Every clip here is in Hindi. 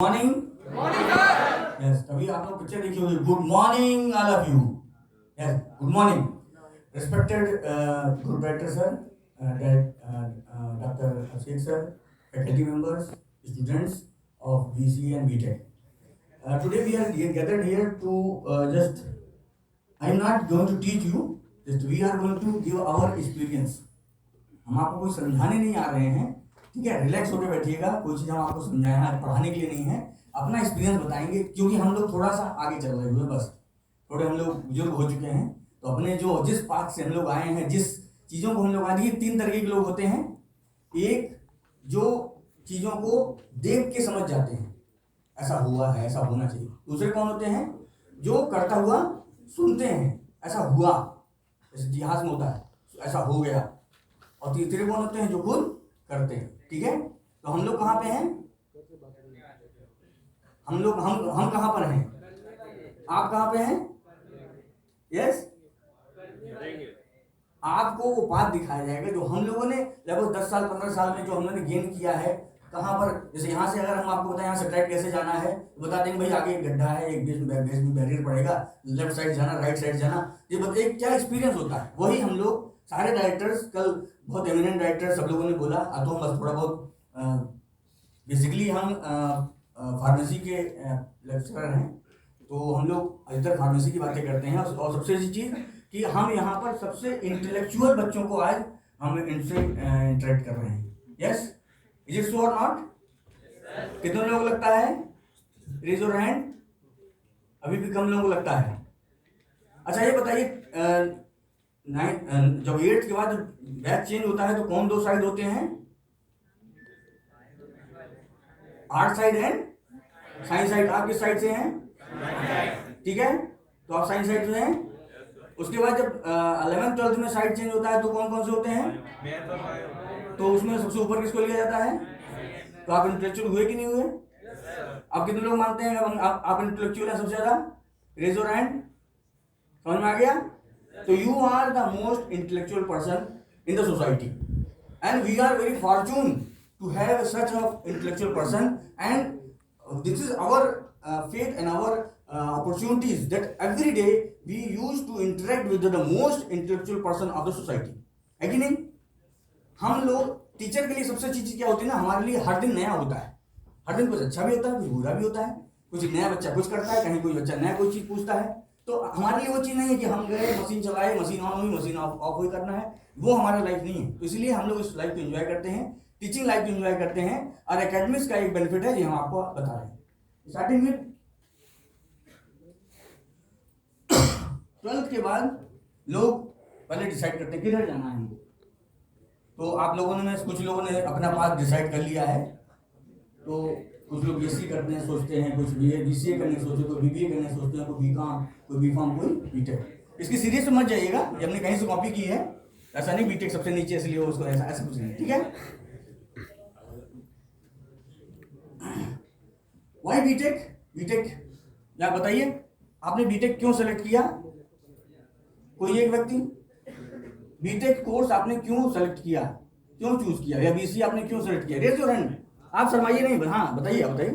Morning sir. यस, कभी आप लोग पिक्चर देखी होगी, good morning all of you. Yes, good morning respected group director sir, doctor Abhishek sir, faculty members, students of BCA and BTech. Today we are gathered here to just, I am not going to teach you, just we are going to give our experience. हम आपको कोई समझाने नहीं आ रहे हैं, ठीक है? रिलैक्स होकर बैठिएगा, कोई चीज़ हम आपको समझाना पढ़ाने के लिए नहीं है, अपना एक्सपीरियंस बताएंगे, क्योंकि हम लोग थोड़ा सा आगे चल रहे हुए, बस थोड़े हम लोग बुजुर्ग हो चुके हैं, तो अपने जो जिस पाथ से हम लोग आए हैं, जिस चीज़ों को हम लोग आए, तीन तरीके के लोग होते हैं। एक जो चीज़ों को देख के समझ जाते हैं, ऐसा हुआ है, ऐसा होना चाहिए। दूसरे कौन होते हैं? जो करता हुआ सुनते हैं, ऐसा हुआ, जैसे इतिहास में होता है, ऐसा हो गया। और तीसरे कौन होते हैं? जो खुद करते हैं। ठीक है, तो हम लोग कहाँ पे हैं? हम कहाँ पर हैं? आप कहाँ पे हैं? यस, आपको वो बात दिखाया जाएगा जो हम लोगों ने लगभग 10 साल 15 साल में जो हम लोगों ने गेन किया है। कहाँ पर? जैसे यहाँ से अगर हम आपको बताएं यहाँ से ट्रैक कैसे जाना है, तो बता देंगे भाई आगे एक गड्ढा है, एक बेस में बैरियर पड़ेगा, लेफ्ट साइड जाना, राइट साइड जाना। ये बताइए क्या एक्सपीरियंस होता है। वही हम लोग सारे डायरेक्टर्स, कल बहुत एमिनेंट डायरेक्टर सब लोगों ने बोला, तो हम बस थोड़ा बहुत बेसिकली हम फार्मेसी के लेक्चरर हैं, तो हम लोग अधिकतर फार्मेसी की बातें करते हैं। और सबसे अच्छी चीज़ कि हम यहाँ पर सबसे इंटेलेक्चुअल बच्चों को आज हम इनसे इंटरेक्ट कर रहे हैं। Yes, is it so or not? कितने लोगों को लगता है? Raise your hand. अभी भी कम लोगों को लगता है। अच्छा ये बताइए, जब 8th के बाद बैच चेंज होता है तो कौन दो साइड होते हैं? Art side and science side. आप किस साइड से हैं? ठीक है, तो आप साइंस साइड से हैं। उसके बाद जब 11th 12th में साइड चेंज होता है तो कौन कौन से होते हैं? तो उसमें सबसे ऊपर किसको लिया जाता है? तो आप इंटेलेक्चुअल हुए कि नहीं हुए? अब कितने लोग मानते हैं आप इंटेलेक्चुअल हैं सबसे ज्यादा? Raise your hand. समझ में आ गया? तो you are the most intellectual person in the society and we are very fortune to have such of intellectual person and this is our faith and our opportunities that every day we use to interact with the most intellectual person of the society. है कि नहीं? हम लोग टीचर के लिए सबसे अच्छी चीज क्या होती है ना, हमारे लिए हर दिन नया होता है। हर दिन कुछ अच्छा भी होता है, कुछ बुरा भी होता है, कुछ नया बच्चा कुछ करता है, कहीं कोई बच्चा नया कोई चीज पूछता है। तो हमारे लिए वो चीज नहीं है कि हम गए, मशीन चलाए, मशीन ऑन हुई, मशीन ऑफ हुई करना है, वो हमारा लाइफ नहीं है। तो इसलिए हम लोग इस लाइफ को एंजॉय करते हैं, टीचिंग लाइफ को एंजॉय करते हैं। और एकेडमिक्स का एक बेनिफिट है, ये हम आपको बता रहे हैं। स्टार्टिंग में 12th के बाद लोग पहले डिसाइड करते हैं किधर जाना है हमको। तो आप लोगों ने, कुछ लोगों ने अपना पाथ डिसाइड कर लिया है। तो कुछ लोग BSc करने सोचते हैं, कुछ BCA करने सोचते हैं, कोई BBA करने सोचते हैं, कोई BCom, कोई BPharm, कोई BTech। इसकी सीरियस से मत जाइएगा, ये हमने कहीं से कॉपी की है, ऐसा नहीं BTech सबसे नीचे इसलिए उसको ऐसा कुछ नहीं, ठीक है? वाई बीटेक या बताइए, आपने बीटेक क्यों सेलेक्ट किया? कोई एक व्यक्ति, बीटेक कोर्स आपने क्यों सेलेक्ट किया, क्यों चूज किया, या BC आपने क्यों सेलेक्ट किया? Raise your hand. आप शर्माइए नहीं, हाँ बताइए, आप बताइए।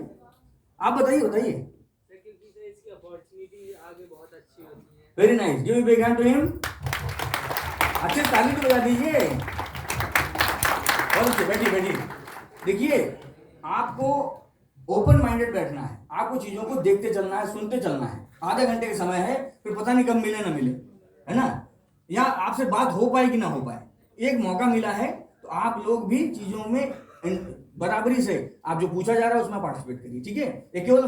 इसकी अपॉर्चुनिटी आगे बहुत अच्छी होती है। Very nice, give a big hand to him. अच्छे ताली तो बजा दीजिए। बहुत अच्छे, बैठिए। देखिए, आपको ओपन माइंडेड बैठना है, आपको चीजों को देखते चलना है, सुनते चलना है। आधे घंटे का समय है, फिर पता नहीं कब मिले ना मिले, है ना? या आपसे बात हो पाए कि ना हो पाए, एक मौका मिला है, तो आप लोग भी चीजों में बराबरी से, आप जो पूछा जा रहा है उसमें पार्टिसिपेट करिए, ठीक है? ये केवल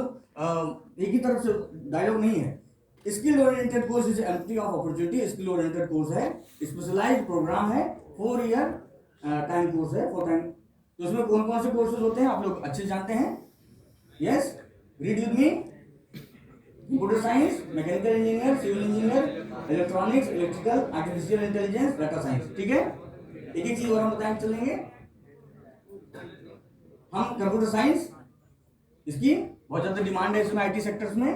एक ही तरफ से डायलॉग नहीं है। Skill oriented course is empty of opportunity. Skill oriented course है, स्पेशलाइज्ड प्रोग्राम है, 4 ईयर टाइम कोर्स है, 4 टाइम। तो उसमें कौन कौन से कोर्सेज होते हैं आप लोग अच्छे जानते हैं। Yes, read with me. Computer science, mechanical engineer, civil engineer, electronics, electrical, artificial intelligence, data science, ठीक है? एक एक चीज और हम बताएंगे, चलेंगे। हम कंप्यूटर साइंस, इसकी बहुत ज्यादा डिमांड है इसमें, IT सेक्टर्स में।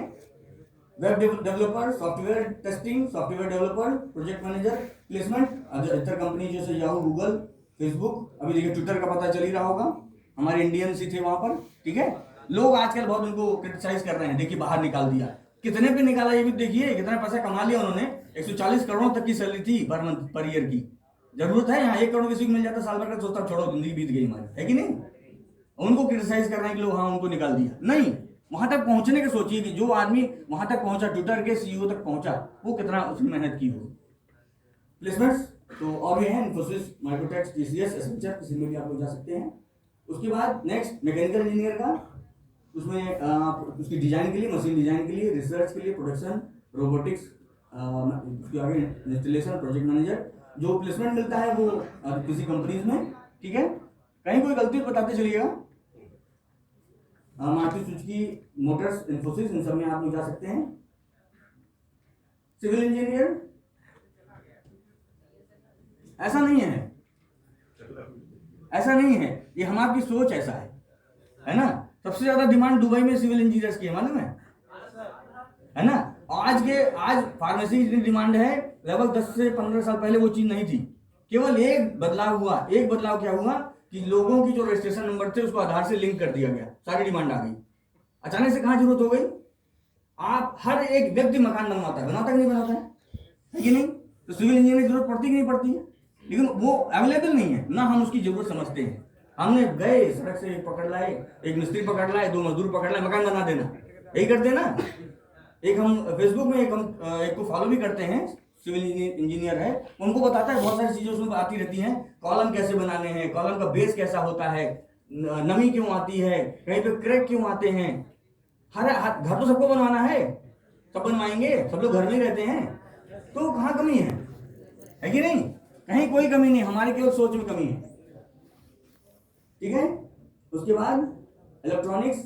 Web developer, software testing, software developer, project manager, placement, अधिकतर कंपनी जैसे याहू, गूगल, फेसबुक, अभी देखिए ट्विटर का पता चल ही रहा होगा, हमारे इंडियंस ही थे वहां पर, ठीक है? लोग आजकल बहुत उनको क्रिटिसाइज कर रहे हैं, देखिए बाहर निकाल दिया, कितने पे निकाला ये भी देखिए, कितना पैसा कमा लिया उन्होंने। 140 करोड़ तक की सैलरी थी पर मंथ पर ईयर की। जरूरत है यहाँ 1 करोड़ किसी को मिल जाता साल भर का, सोचता छोड़ो जिंदगी बीत गई हमारी, है कि नहीं। उनको क्रिटिसाइज कर रहे हैं कि लोग हाँ उनको निकाल दिया, नहीं, वहां तक पहुंचने के सोचिए कि जो आदमी वहां तक पहुंचा, ट्विटर के सीईओ तक पहुंचा, वो कितना उसने मेहनत की हो। प्लेसमेंट्स तो और ये है इन्फोसिस, माइक्रोटेक्स, टीसीएस, एसेंचर, किसी में भी आप लोग जा सकते हैं। उसके बाद नेक्स्ट मैकेनिकल इंजीनियर का, उसमें उसकी डिजाइन के लिए, मशीन डिजाइन के लिए, रिसर्च के लिए, प्रोडक्शन, रोबोटिक्स, उसके आगे इंस्टॉलेशन, प्रोजेक्ट मैनेजर, जो प्लेसमेंट मिलता है वो किसी कंपनीज में, ठीक है। कहीं कोई गलती बताते चलिएगा। मारुति सुजुकी मोटर्स, इन्फोसिस, इन सब में आप लोग जा सकते हैं। सिविल इंजीनियर ऐसा नहीं है, ऐसा नहीं है, ये हमारी सोच ऐसा है ना। सबसे ज्यादा डिमांड दुबई में सिविल इंजीनियर्स की है, मालूम है ना। आज फार्मेसी इतनी डिमांड है, लगभग 10 से 15 साल पहले वो चीज नहीं थी। केवल एक बदलाव हुआ, एक बदलाव क्या हुआ कि लोगों की जो रजिस्ट्रेशन नंबर थे उसको आधार से लिंक कर दिया गया, सारी डिमांड आ गई। अचानक से कहाँ जरूरत हो गई। आप हर एक व्यक्ति मकान बनवाता है, बनाता कि नहीं बनाता है कि नहीं। तो सिविल इंजीनियर की जरूरत पड़ती कि नहीं पड़ती है, लेकिन वो अवेलेबल नहीं है ना, हम उसकी जरूरत समझते हैं। हमने गए सड़क से एक पकड़ लाए, एक मिस्त्री पकड़ लाए, 2 मजदूर पकड़ लाए, मकान बना देना, यही करते ना। एक हम फेसबुक में एक को फॉलो भी करते हैं, सिविल इंजीनियर है, उनको बताता है बहुत सारी चीजें उसमें आती रहती हैं। कॉलम कैसे बनाने हैं, कॉलम का बेस कैसा होता है, नमी क्यों आती है, कहीं पे क्रैक क्यों आते हैं। हर घर तो सबको बनवाना है, सब बनवाएंगे, सब लोग घर में रहते हैं, तो कहाँ कमी है कि नहीं। कहीं कोई कमी नहीं, हमारी केवल सोच में कमी है, ठीक है। उसके बाद electronics,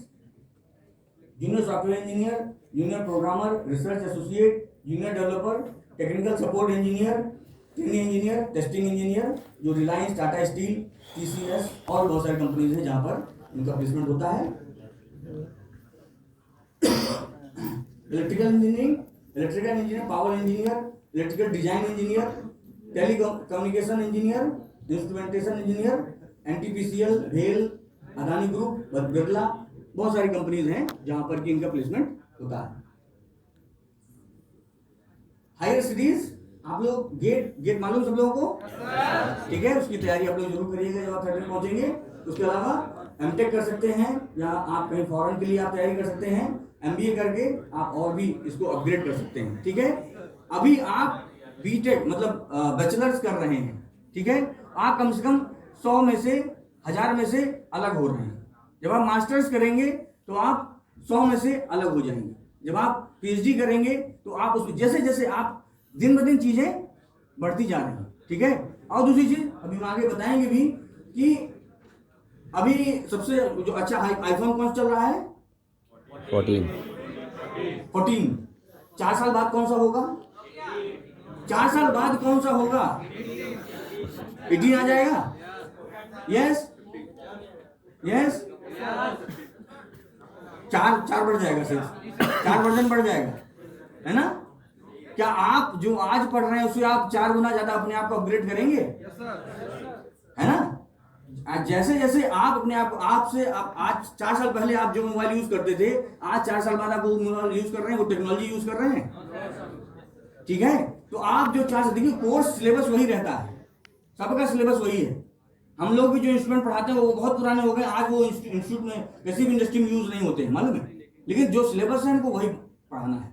junior software engineer, junior programmer, research associate, junior developer, technical support engineer, training engineer, testing engineer, जो रिलायंस, टाटा स्टील, टीसीएस और बहुत सारी कंपनीज हैं जहां पर इनका प्लेसमेंट होता है। Electrical engineer, power engineer, electrical design engineer, telecommunication engineer, instrumentation engineer, NTPCL, भेल, अदानी ग्रुप, बिरला, बहुत सारी कंपनीज हैं जहां पर कि इनका प्लेसमेंट होता है। हायर स्टडीज, आप लोग गेट मालूम सब लोगों को, ठीक है। उसकी तैयारी आप लोग जरूर करिएगा जब आप थर्ड ईयर पहुंचेंगे। उसके अलावा एमटेक कर सकते हैं, या आप कहीं फॉरेन के लिए आप तैयारी कर सकते हैं। एमबीए करके आप और भी इसको अपग्रेड कर सकते हैं, ठीक है। अभी आप बीटेक मतलब बैचलर्स कर रहे हैं, ठीक है। आप कम से कम 100 में से 1000 में से अलग हो रहे हैं। जब आप मास्टर्स करेंगे तो आप 100 में से अलग हो जाएंगे। जब आप पीएचडी करेंगे तो आप उसमें जैसे जैसे आप दिन ब दिन चीजें बढ़ती जा रही हैं, ठीक है। और दूसरी चीज अभी हम आगे बताएंगे भी कि अभी सबसे जो अच्छा आईफोन कौन सा चल रहा है, 14। 4 साल बाद कौन सा होगा, 4 साल बाद कौन सा होगा, 18 आ जाएगा। यस 4 बढ़ जाएगा, सिर्फ 4 वर्जन बढ़ जाएगा, है ना। क्या आप जो आज पढ़ रहे हैं उससे आप 4 गुना ज्यादा अपने आप को अपग्रेड करेंगे, है ना। जैसे जैसे आप अपने आप आपसे आज 4 साल पहले आप जो मोबाइल यूज करते थे, आज 4 साल बाद आप वो मोबाइल यूज कर रहे हैं, वो टेक्नोलॉजी यूज कर रहे हैं, ठीक है। तो आप जो 4 साल, देखिए कोर्स सिलेबस वही रहता है, सबका सिलेबस वही है। हम लोग भी जो इंस्ट्रूमेंट पढ़ाते हैं वो बहुत पुराने हो गए, आज वो इंस्टीट्यूट में किसी भी इंडस्ट्री में यूज नहीं होते हैं, मालूम है। लेकिन जो सिलेबस है हमको वही पढ़ाना है।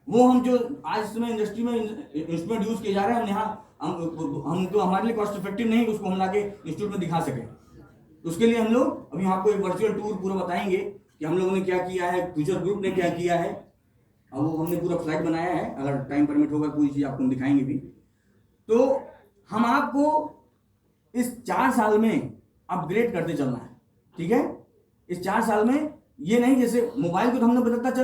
वो हम जो आज समय इंडस्ट्री में इंस्ट्रूमेंट यूज किए जा रहे हैं, हम यहाँ हम तो हमारे लिए कॉस्ट इफेक्टिव नहीं उसको हम लाके इंस्टीट्यूट में दिखा सके। उसके लिए हम लोग अभी आपको एक वर्चुअल टूर पूरा बताएंगे कि हम लोगों ने क्या किया है, फ्यूचर ग्रुप ने क्या किया है। अब वो हमने पूरा फ्लाइट बनाया है, अगर टाइम परमिट होगा कोई चीज आपको हम दिखाएंगे भी। तो हम आपको इस 4 साल में अपग्रेड करते चलना है, ठीक है। इस 4 साल में ये नहीं जैसे मोबाइल को तो हमने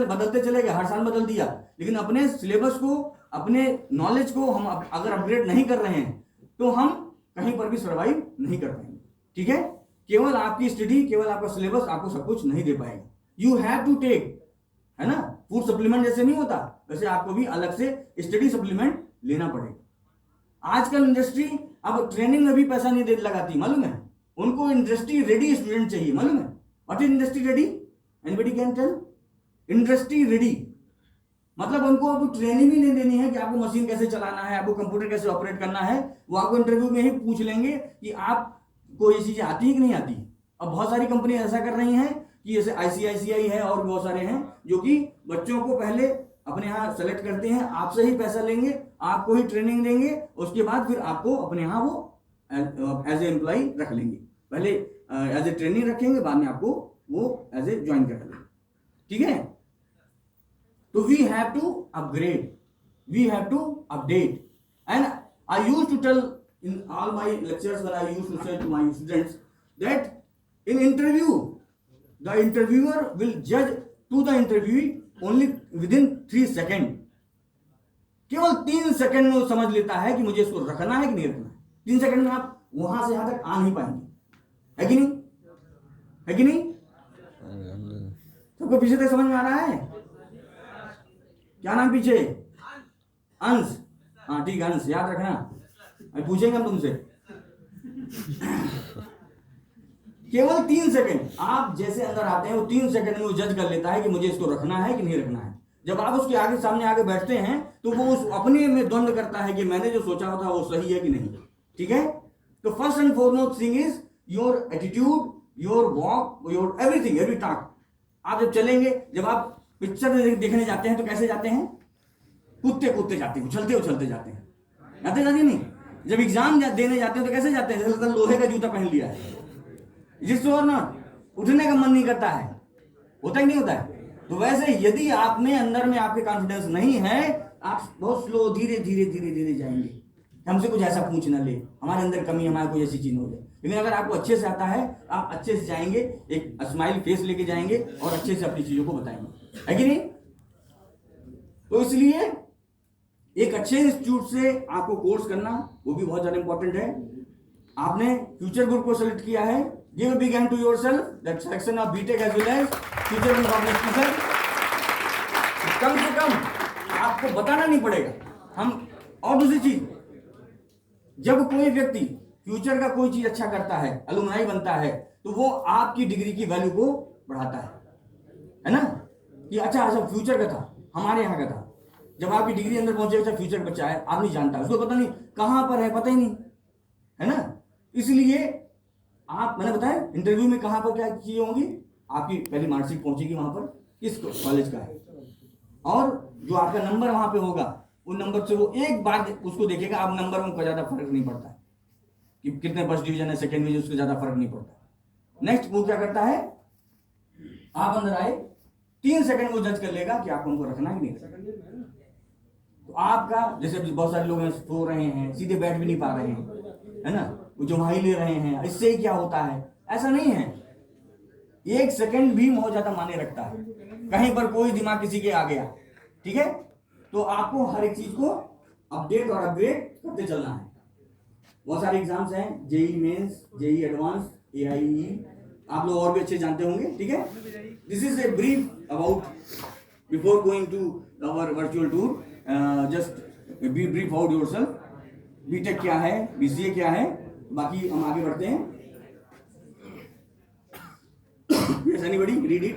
बदलते चले गए, हर साल बदल दिया, लेकिन अपने सिलेबस को, अपने नॉलेज को हम अगर अपग्रेड नहीं कर रहे हैं तो हम कहीं पर भी सर्वाइव नहीं कर पाएंगे, ठीक है। केवल आपकी स्टडी, केवल आपका सिलेबस आपको सब कुछ नहीं दे पाएगा। यू हैव टू टेक, है ना। फूड सप्लीमेंट जैसे नहीं होता वैसे आपको भी अलग से स्टडी सप्लीमेंट लेना पड़ेगा। आजकल इंडस्ट्री अब ट्रेनिंग में भी पैसा नहीं लगाती, मालूम है। उनको इंडस्ट्री रेडी स्टूडेंट चाहिए, मालूम है। What is industry ready, anybody can tell? Industry ready, मतलब उनको अब ट्रेनिंग ही नहीं देनी है कि आपको मशीन कैसे चलाना है, आपको कंप्यूटर कैसे ऑपरेट करना है। वो आपको इंटरव्यू में ही पूछ लेंगे कि आपको ये चीजें आती है कि नहीं आती। अब बहुत सारी कंपनी ऐसा कर रही हैं कि जैसे ICICI है और बहुत सारे हैं जो कि बच्चों को पहले अपने यहाँ सेलेक्ट करते हैं, आपसे ही पैसा लेंगे, आपको ही ट्रेनिंग देंगे, उसके बाद फिर आपको अपने यहाँ वो एज ए एम्प्लॉय रख लेंगे। पहले एज ए ट्रेनिंग रखेंगे, बाद में आपको वो एज ए ज्वाइन कर लेंगे, ठीक है। तो we have to upgrade, we have to update, and I used to tell in all my lectures when I used to say to my students that in interview the interviewer will judge to the interviewee only within 3 seconds. केवल 3 सेकंड में वो समझ लेता है कि मुझे इसको रखना है कि नहीं रखना है। 3 सेकंड में आप वहां से यहां तक आ नहीं पाएंगे, है कि नहीं, है कि नहीं? सबको पीछे तक समझ में आ रहा है? क्या नाम पीछे? अंश, हाँ ठीक है, अंश याद रखना, पूछेंगे हम तुमसे। केवल 3 सेकंड, आप जैसे अंदर आते हैं वो 3 सेकंड में वो जज कर लेता है कि मुझे इसको रखना है कि नहीं रखना है। जब आप उसके आगे सामने आगे बैठते हैं तो वो उस अपने में द्वंद करता है कि मैंने जो सोचा था वो सही है कि नहीं, ठीक है। तो first and foremost thing is your attitude, your walk, your everything, every talk. आप जब चलेंगे, जब आप पिक्चर देखने जाते हैं तो कैसे जाते हैं? कूदते कूदते जाते हैं, उछलते उछलते जाते हैं, जाते जाते नहीं। जब एग्जाम देने जाते हैं तो कैसे जाते हैं? जैसे लोहे का जूता पहन लिया है, जिससे और ना उठने का मन नहीं करता है, होता ही नहीं होता है। तो वैसे यदि आप में अंदर में आपके कॉन्फिडेंस नहीं है, आप बहुत स्लो धीरे धीरे धीरे धीरे जाएंगे, हमसे कुछ ऐसा पूछ ना ले, हमारे अंदर कमी, हमारे कोई ऐसी चीज हो जाए। लेकिन अगर आपको अच्छे से आता है, आप अच्छे से जाएंगे, एक स्माइल फेस लेके जाएंगे और अच्छे से अपनी चीजों को बताएंगे, है कि नहीं? तो इसलिए एक अच्छे इंस्टीट्यूट से आपको कोर्स करना वो भी बहुत ज्यादा इंपॉर्टेंट है। आपने फ्यूचर ग्रुप को सेलेक्ट किया है, give a big hand to yourself that selection of BTech as well as future group of teacher. कम से कम आपको बताना नहीं पड़ेगा हम। और दूसरी चीज, जब कोई व्यक्ति फ्यूचर का कोई चीज अच्छा करता है, अलुमनाई बनता है, तो वो आपकी डिग्री की वैल्यू को बढ़ाता है ना, कि अच्छा फ्यूचर का था, हमारे यहाँ का था। जब आपकी डिग्री अंदर पहुंचेगा, फ्यूचर बच्चा है, आप नहीं जानता, उसको पता नहीं कहां पर है, पता ही नहीं, है ना। इसलिए आप, मैंने बताया इंटरव्यू में कहां पर क्या चीजें होंगी, आपकी पहली मार्कशीट पहुंचेगी वहां पर किस कॉलेज का है, और जो आपका नंबर वहां पे होगा, उन नंबर से वो एक बार उसको देखेगा। आप नंबर में ज्यादा फर्क नहीं पड़ता है कि कितने फर्स्ट डिवीजन है, सेकेंड डिवीजन, उससे ज्यादा फर्क नहीं पड़ता। नेक्स्ट वो क्या करता है, आप अंदर आए 3 सेकंड वो जज कर लेगा कि आपको उनको रखना है कि नहीं। तो आपका, जैसे बहुत सारे लोग हैं सो रहे हैं, सीधे बैठ भी नहीं पा रहे हैं, है ना, वो जुम्हाई ले रहे हैं, इससे ही क्या होता है? ऐसा नहीं है, 1 सेकंड भी बहुत ज्यादा माने रखता है। कहीं पर कोई दिमाग किसी के आ गया, ठीक है, तो आपको हर एक चीज को अपडेट और अपग्रेड करते चलना है। बहुत सारे एग्जाम्स हैं, JEE mains, JEE advance, AIE, आप लोग और भी अच्छे जानते होंगे, ठीक है। This is a brief about before going to our virtual tour, just be brief about yourself. BTech क्या है, BCA क्या है, बाकी हम आगे बढ़ते हैं। Yes, anybody read it?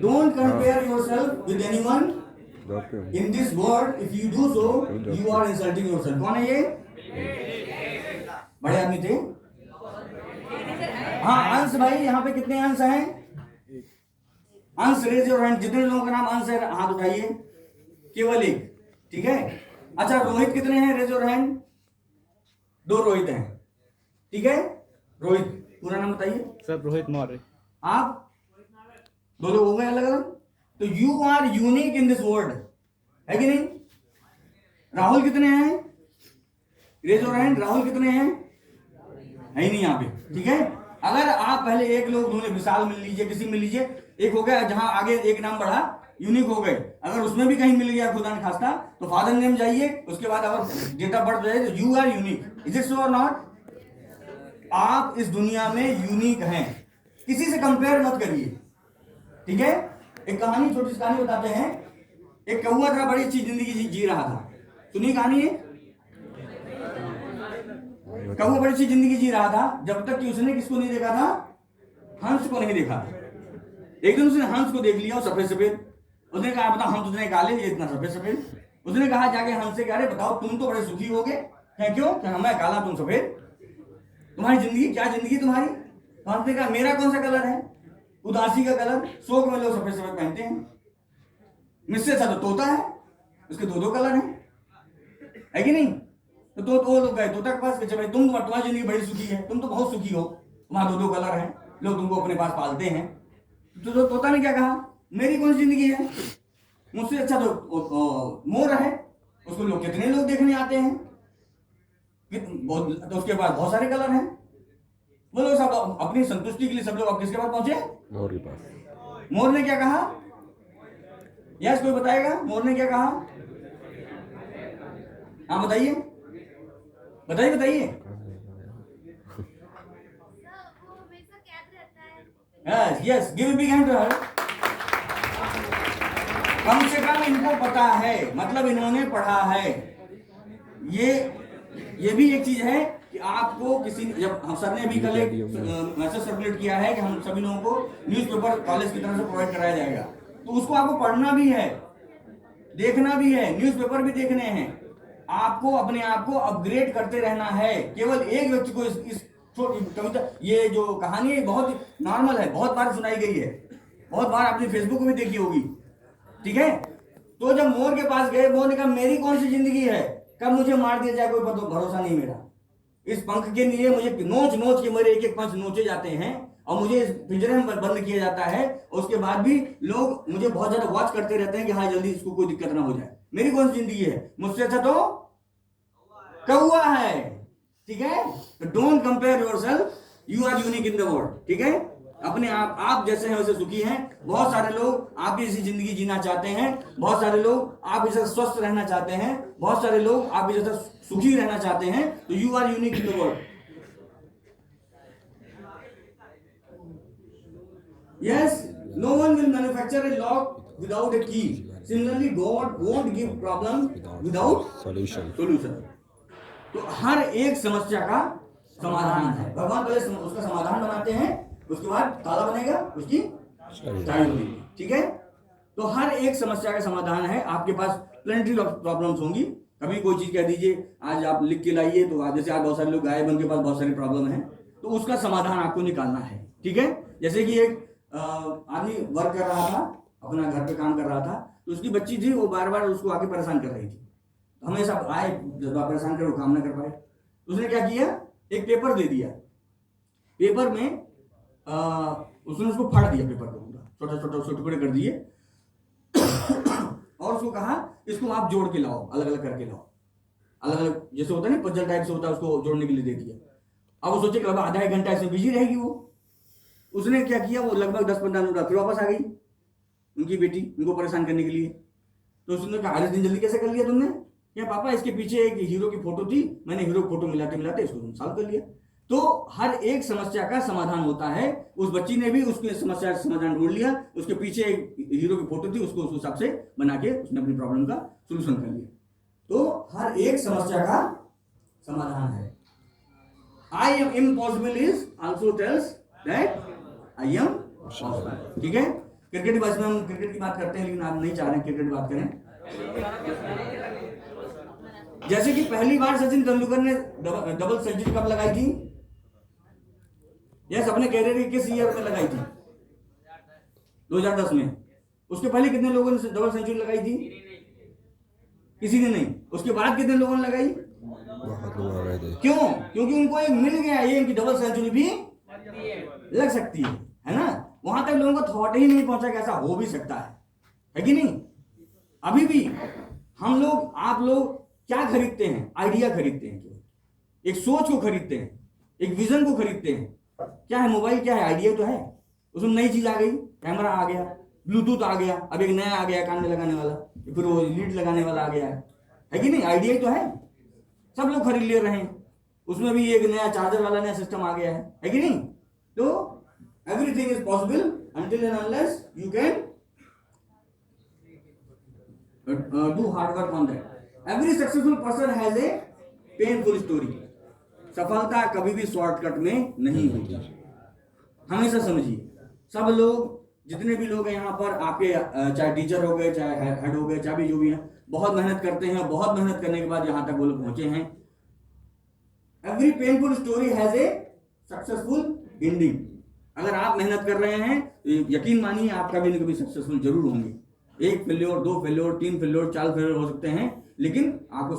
Don't compare yourself with anyone in this world. If you do so, you are insulting yourself. कौन है ये? बड़े आदमी थे। हाँ, अंश भाई, यहाँ पे कितने अंश हैं? अंश, रेज योर हैंड। जितने लोगों का नाम अंश है हाथ उठाइए, केवल एक, ठीक है। अच्छा, रोहित कितने हैं? Raise your hand. 2 रोहित हैं, ठीक है। रोहित, पूरा नाम बताइए। सर, रोहित मौर्य। आप 2 लोग हो गए अलग अलग। तो you are unique in this world, है कि नहीं? राहुल कितने हैं? Raise your hand. राहुल कितने हैं? है ही नहीं यहाँ पे, ठीक है। अगर आप पहले एक लोग ढूंढे, विशाल मिल लीजिए, किसी मिल लीजिए, एक हो गया, जहां आगे एक नाम बढ़ा, यूनिक हो गए। अगर उसमें भी कहीं मिल गया खुदा न खास्ता, तो फादर नेम जाइए, उसके बाद अगर डेट ऑफ बर्थ जाइए, तो you are unique. Is it so or not? आप इस दुनिया में यूनिक हैं, किसी से कंपेयर मत करिए, ठीक है। एक कहानी, छोटी सी कहानी बताते हैं। एक कौवा था, बड़ी अच्छी जिंदगी जी रहा था। सुनिए कहानी है। कौवा बड़ी सी जिंदगी जी रहा था जब तक कि उसने किसको नहीं देखा था, हंस को नहीं देखा। एक दिन उसने हंस को देख लिया, सफेद सफेद। उसने कहा बताओ हम तुझने काले, ये इतना सफेद सफेद। उसने कहा जाके हंस से, अरे बताओ तुम तो बड़े सुखी होगे, क्यों? मैं काला तुम सफेद, तुम्हारी जिंदगी क्या जिंदगी तुम्हारी? हंस ने कहा मेरा कौन सा कलर है? उदासी का कलर। शोक में लोग सफेद सफेद पहनते हैं। मुझसे अच्छा तो तोता है, उसके दो कलर है कि नहीं? तो वो लोग गए तोता के पास, भाई तुम्हारी जिंदगी बड़ी सुखी है, तुम तो बहुत सुखी हो, तुम्हारा दो कलर है, लोग तुमको अपने पास पालते हैं। तो तोता ने क्या कहा, मेरी कौन सी जिंदगी है, मुझसे अच्छा तो मोर है, उसको लोग कितने लोग देखने आते हैं, तो उसके पास बहुत सारे कलर हैं। वो लोग सब अपनी संतुष्टि के लिए सब लोग अब किसके पास पहुंचे? मोर के पास। मोर ने क्या कहा? यस, कोई बताएगा मोर ने क्या कहा? हाँ बताइए बताइए बताइए। Yes yes, give a big hand to her. कम से कम इनको पता है, मतलब इन्होंने पढ़ा है। ये भी एक चीज है कि आपको किसी, जब हम सर ने भी कल एक मैसेज सर्कुलेट किया है कि हम सभी लोगों को न्यूज़पेपर कॉलेज की तरफ से प्रोवाइड कराया जाएगा, तो उसको आपको पढ़ना भी है, देखना भी है, न्यूज़पेपर भी देखने हैं। आपको अपने आप को अपग्रेड करते रहना है। केवल एक व्यक्ति को इस कविता, ये जो कहानी है बहुत नॉर्मल है, बहुत बार सुनाई गई है, बहुत बार आपने फेसबुक में देखी होगी, ठीक है? तो जब मोर के पास गए, मोर ने कहा मेरी कौन सी जिंदगी है, कब मुझे मार दिया जाए कोई भरोसा नहीं मेरा। इस पंख के लिए मुझे नोच नोच के मेरे एक एक पंख नोचे जाते हैं और मुझे इस पिंजरे में बंद किया जाता है। उसके बाद भी लोग मुझे बहुत ज्यादा वॉच करते रहते हैं कि हाँ जल्दी इसको कोई दिक्कत ना हो जाए। मेरी कौन सी जिंदगी है? मुझसे अच्छा तो कौवा है, ठीक है? Don't compare yourself, you are unique in the world, ठीक है? अपने आप जैसे हैं वैसे सुखी हैं। बहुत सारे लोग आपकी जैसी जिंदगी जीना चाहते हैं, बहुत सारे लोग आप जैसे स्वस्थ रहना चाहते हैं, बहुत सारे लोग आप जैसे सुखी रहना चाहते हैं। तो you are unique in the world. Yes, no one will manufacture a lock without a key. Similarly God won't give problem without solution. तो हर एक समस्या का समाधान है। भगवान पहले उसका समाधान बनाते हैं, उसके बाद ताला बनेगा, उसकी चाबी बनेगी, ठीक है? तो हर एक समस्या का समाधान है। आपके पास प्लेंटी ऑफ प्रॉब्लम्स होंगी। कभी कोई चीज कह दीजिए आज आप लिख के लाइए, तो जैसे आज बहुत सारे लोग आए, उनके पास बहुत सारी प्रॉब्लम है, तो उसका समाधान आपको निकालना है, ठीक है? जैसे कि एक आदमी वर्क कर रहा था, अपना घर पे काम कर रहा था, तो उसकी बच्ची थी, वो बार बार उसको आके परेशान कर रही थी। हमेशा आए, जब आप परेशान करे वो काम ना कर पाए, उसने क्या किया, एक पेपर दे दिया। पेपर में उसने उसको फाड़ दिया, पेपर को पूरा छोटा छोटा टुकड़े कर दिए और उसको कहा इसको आप जोड़ के लाओ, अलग अलग करके लाओ, अलग अलग जैसे होता है ना पजल टाइप से होता है, उसको जोड़ने के लिए दे दिया। अब वो सोचे कि लगभग आधा एक घंटा इसमें बिजी रहेगी वो। उसने क्या किया, वो लगभग 10-15 मिनट फिर वापस आ गई उनकी बेटी, उनको परेशान करने के लिए। तो उसने कहा अरे दिन जल्दी कैसे कर लिया तुमने? क्या पापा, इसके पीछे एक हीरो की फोटो थी, मैंने हीरो की फोटो मिलाते मिलाते इसको सॉल्व कर लिया। तो हर एक समस्या का समाधान होता है। उस बच्ची ने भी उसकी समस्या का समाधान ढूंढ लिया, उसके पीछे एक हीरो की फोटो थी, उसको उस हिसाब से बना के उसने अपनी प्रॉब्लम का सोल्यूशन कर लिया। तो हर एक समस्या का समाधान है। I am impossible is also tells that I am possible, ठीक है? क्रिकेट की बात में हम क्रिकेट की बात करते हैं, लेकिन आप नहीं चाह रहे क्रिकेट बात करें। जैसे कि पहली बार सचिन तेंदुलकर ने डबल सेंचुरी कब लगाई थी? यस, अपने कैरियर के किस ईयर में लगाई थी? 2010 में। उसके पहले कितने लोगों ने डबल सेंचुरी लगाई थी? किसी ने नहीं। उसके बाद कितने लोगों ने लगाई? बहुत लोग लगाए थे। क्यों? क्योंकि उनको एक मिल गया ये कि डबल सेंचुरी भी लग सकती है ना? वहां तक लोगों को थॉट ही नहीं पहुंचा कि ऐसा हो भी सकता है कि नहीं? अभी भी हम लोग, आप लोग क्या खरीदते हैं? आइडिया खरीदते हैं, एक सोच को खरीदते हैं, एक विजन को खरीदते हैं। क्या है मोबाइल? क्या है? आइडिया तो है। उसमें नई चीज आ गई, कैमरा आ गया, ब्लूटूथ आ गया, अब एक नया आ गया कान में लगाने वाला, फिर वो लीड लगाने वाला आ गया है कि नहीं? आइडिया तो है, सब लोग खरीद ले रहे हैं। उसमें भी एक नया चार्जर वाला नया सिस्टम आ गया है कि नहीं? तो everything is possible until and unless you can do hard work on that. Every successful person has a painful story. सफलता कभी भी शॉर्टकट में नहीं होती। हमेशा समझिए, सब लोग जितने भी लोग हैं यहाँ पर आपके, चाहे टीचर हो गए, चाहे हेड हो गए, चाहे भी जो भी हैं, बहुत मेहनत करते हैं। बहुत मेहनत करने के बाद यहाँ तक वो लोग पहुंचे हैं। Every painful story has a successful ending. अगर आप मेहनत कर रहे हैं तो यकीन मानिए आप कभी न कभी सक्सेसफुल जरूर होंगे। 1 फेल्योर, 2 फेल्योर, 3 फेल्योर, 4 फेल्योर हो सकते हैं, लेकिन आपको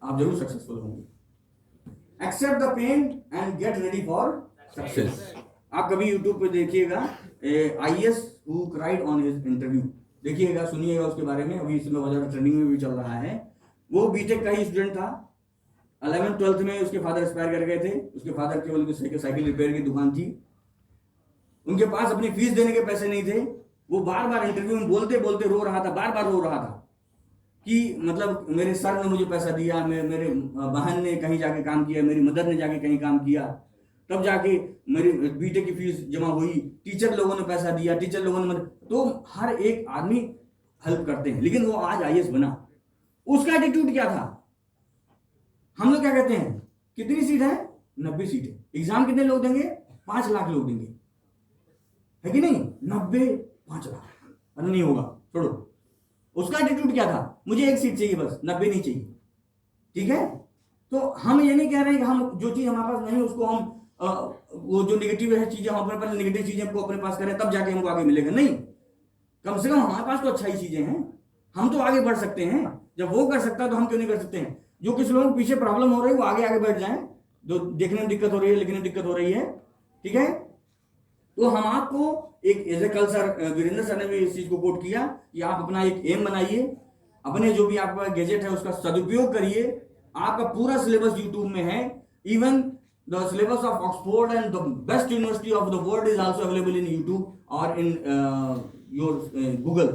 आप जरूर सक्सेसफुल होंगे। Accept the pain and get ready for success. आप कभी यूट्यूब पे देखिएगा IAS who cried on his interview, देखिएगा, सुनिएगा उसके बारे में। अभी इसमें बहुत ज्यादा ट्रेंडिंग में भी चल रहा है। वो बीटेक का ही स्टूडेंट था। 11th 12th में उसके फादर एक्सपायर कर गए थे। उसके फादर केवल साइकिल रिपेयर की दुकान थी। उनके पास अपनी फीस देने के पैसे नहीं थे। वो बार बार इंटरव्यू में बोलते बोलते रो रहा था, बार बार रो रहा था कि मतलब मेरे सर ने मुझे पैसा दिया, मेरे बहन ने कहीं जाके काम किया, मेरी मदर ने जाके कहीं काम किया, तब जाके मेरी बीटेक की फीस जमा हुई, टीचर लोगों ने पैसा दिया, टीचर लोगों ने तो हर एक आदमी हेल्प करते हैं। लेकिन वो आज IAS बना। उसका एटीट्यूड क्या था? हम लोग क्या कहते हैं, कितनी सीट है? 90 सीट है। एग्जाम कितने लोग देंगे? 5 लाख लोग देंगे, है कि नहीं? 90 5 लाख, अरे नहीं होगा, छोड़ो। उसका एटीट्यूड क्या था? मुझे 1 सीट चाहिए बस, 90 नहीं चाहिए। ठीक है, तो हम ये नहीं कह रहे हैं कि हम जो चीज हमारे पास नहीं उसको हम वो जो नेगेटिव है चीजें, हम अपने पास नेगेटिव चीजें को अपने पास करें तब जाके हमको आगे मिलेगा। नहीं, कम से कम हमारे पास तो अच्छाई चीजें हैं, हम तो आगे बढ़ सकते हैं। जब वो कर सकता है तो हम क्यों नहीं कर सकते हैं? जो कुछ लोगों के पीछे प्रॉब्लम हो रही है वो आगे आगे बैठ जाएं, जो देखने में दिक्कत हो रही है, लिखने में दिक्कत हो रही है। ठीक है, तो हम आपको एक एज ए कल सर वीरेंद्र सर ने भी इस चीज को कोट किया कि आप अपना एक एम बनाइए, अपने जो भी आपका गैजेट है उसका सदुपयोग करिए। आपका पूरा सिलेबस यूट्यूब में है। Even the syllabus of Oxford and the best university of the world is also available in YouTube और in your Google,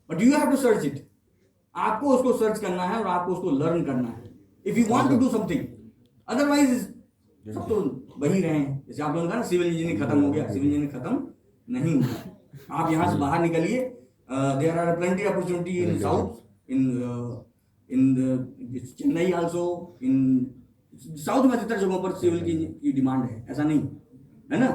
but you have to search it. आपको उसको सर्च करना है और आपको उसको लर्न करना है if you want to do something. Otherwise सब तो वही रहे हैं। जैसे आप लोगों ने कहा ना सिविल इंजीनियरिंग खत्म हो गया, सिविल इंजीनियरिंग खत्म नहीं हुआ। आप यहाँ से बाहर निकलिए। There are plenty opportunity in south, in Chennai also, in south में अधिकतर जगहों पर सिविल की डिमांड है, ऐसा नहीं है ना।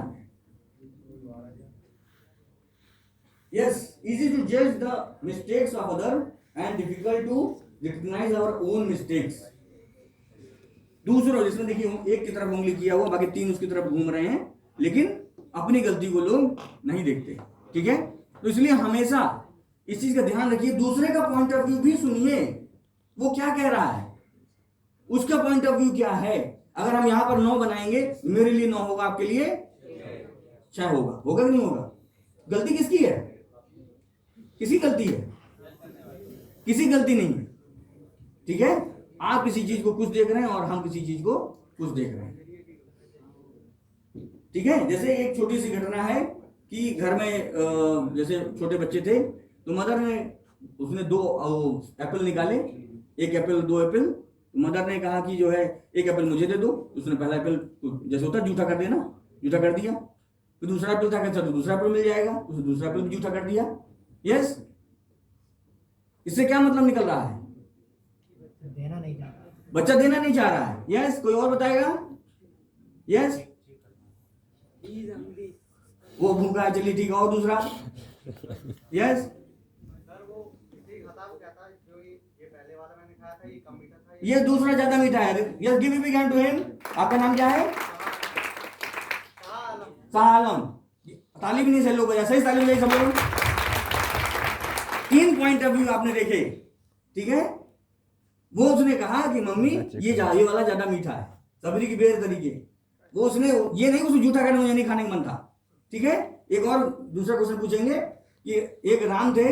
Yes, easy to judge the mistakes of other and difficult to recognize our own mistakes. दूसरों, जिसमें देखिए एक की तरफ उंगली किया हुआ, बाकी 3 उसकी तरफ घूम रहे हैं, लेकिन अपनी गलती को लोग नहीं देखते। ठीक है, तो इसलिए हमेशा इस चीज का ध्यान रखिए। दूसरे का पॉइंट ऑफ व्यू भी सुनिए, वो क्या कह रहा है, उसका पॉइंट ऑफ व्यू क्या है। अगर हम यहां पर 9 बनाएंगे, मेरे लिए 9 होगा, आपके लिए 6 होगा। होगा कि नहीं होगा? गलती किसकी है? किसी गलती है? किसी गलती नहीं है। ठीक है, आप किसी चीज को कुछ देख रहे हैं और हम किसी चीज को कुछ देख रहे हैं। ठीक है, जैसे एक छोटी सी घटना है कि घर में जैसे छोटे बच्चे थे, तो मदर ने उसने 2 एप्पल निकाले, 1 एप्पल 2 एप्पल। मदर ने कहा कि जो है 1 एप्पल मुझे दे दो। उसने पहला एप्पल जैसे होता है जूठा कर दिया ना, जूठा कर दिया। तो दूसरा एप्पल था, तो दूसरा एप्पल मिल जाएगा, उसने दूसरा एप्पल भी जूठा कर दिया। यस, इससे क्या मतलब निकल रहा है? देना नहीं चाह रहा, बच्चा देना नहीं चाह रहा है। यस, कोई और बताएगा? यस, वो भूखा है, चलिए ठीक है। और दूसरा? यस, सर वो खाता वो कहता है जो ये पहले वाला मैंने खाया था ये कम मीठा था, ये दूसरा ज्यादा मीठा है। Yes, give me big hand to him. आपका नाम क्या है? शाह आलम। ताली भी नहीं सही लोग बजा, सही ताली बजाई सब लोग। 3 पॉइंट ऑफ व्यू आपने देखे। ठीक है, वो उसने कहा कि मम्मी ये वाला ज्यादा मीठा है, सबरी की बेर तरीके। वो उसने ये नहीं उसको जूठा करने, मुझे नहीं खाने का मन था। ठीक है, एक और दूसरा क्वेश्चन पूछेंगे कि एक राम थे,